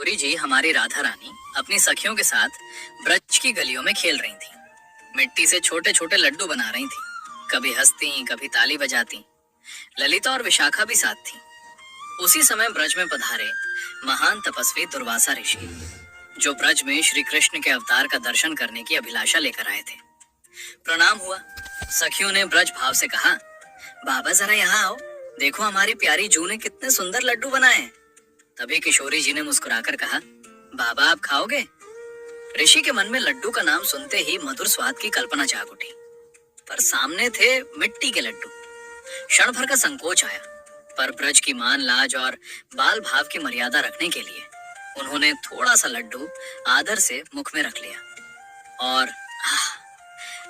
गौरी जी हमारी राधा रानी अपनी सखियों के साथ ब्रज की गलियों में खेल रही थी। मिट्टी से छोटे छोटे लड्डू बना रही थी। कभी हंसती कभी ताली बजाती। ललिता और विशाखा भी साथ थी। उसी समय ब्रज में पधारे महान तपस्वी दुर्वासा ऋषि, जो ब्रज में श्री कृष्ण के अवतार का दर्शन करने की अभिलाषा लेकर आए थे। प्रणाम हुआ। सखियों ने ब्रज भाव से कहा, बाबा जरा यहाँ आओ, देखो हमारी प्यारी जू ने कितने सुंदर लड्डू बनाए हैं। तभी किशोरी जी ने मुस्कुराकर कहा, बाबा आप खाओगे? ऋषि के मन में लड्डू का नाम सुनते ही मधुर स्वाद की कल्पना जाग उठी, पर सामने थे मिट्टी के लड्डू। क्षण भर का संकोच आया, पर ब्रज की मान लाज और बाल भाव की मर्यादा रखने के लिए उन्होंने थोड़ा सा लड्डू आदर से मुख में रख लिया और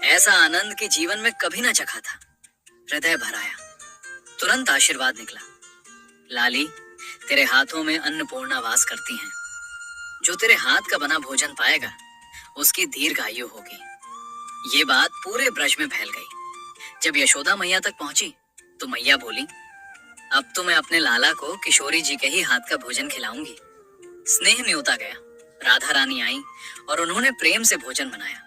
ऐसा आनंद कि जीवन में कभी ना चखा था। हृदय भर आया। तुरंत आशीर्वाद निकला, लाली तेरे हाथों में अन्नपूर्णा वास करती हैं। जो तेरे हाथ का बना भोजन पाएगा उसकी दीर्घ आयु होगी। ये बात पूरे ब्रज में फैल गई। जब यशोदा मैया तक पहुंची तो मैया बोली, अब तो मैं अपने लाला को किशोरी जी के ही हाथ का भोजन खिलाऊंगी। स्नेह न्योता गया। राधा रानी आई और उन्होंने प्रेम से भोजन बनाया।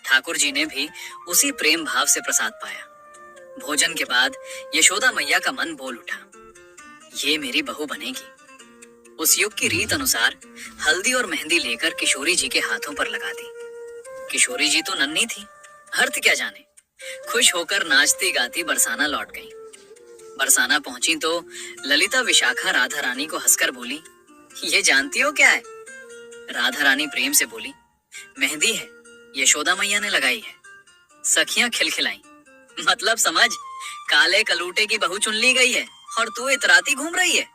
ठाकुर जी ने भी उसी प्रेम भाव से प्रसाद पाया। भोजन के बाद यशोदा मैया का मन बोल उठा, ये मेरी बहू बनेगी। उस युग की रीत अनुसार हल्दी और मेहंदी लेकर किशोरी जी के हाथों पर लगा दी। किशोरी जी तो नन्ही थी, अर्थ क्या जाने। खुश होकर नाचती गाती बरसाना लौट गई। बरसाना पहुंची तो ललिता विशाखा राधा रानी को हंसकर बोली, ये जानती हो क्या है? राधा रानी प्रेम से बोली, मेहंदी है, यशोदा मैया ने लगाई है। सखियां खिलखिलाई, मतलब समझ, काले कलूटे की बहू चुन ली गई है और तू इतराती घूम रही है।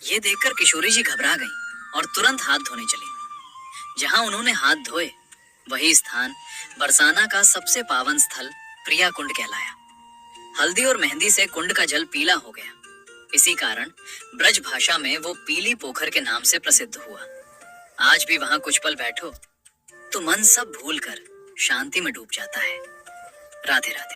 ये देखकर किशोरी जी घबरा गई और तुरंत हाथ धोने चली। जहां उन्होंने हाथ धोए वही स्थान बरसाना का सबसे पावन स्थल प्रिया कुंड कहलाया। हल्दी और मेहंदी से कुंड का जल पीला हो गया। इसी कारण ब्रज भाषा में वो पीली पोखर के नाम से प्रसिद्ध हुआ। आज भी वहां कुछ पल बैठो तो मन सब भूलकर शांति में डूब जाता है। राधे राधे।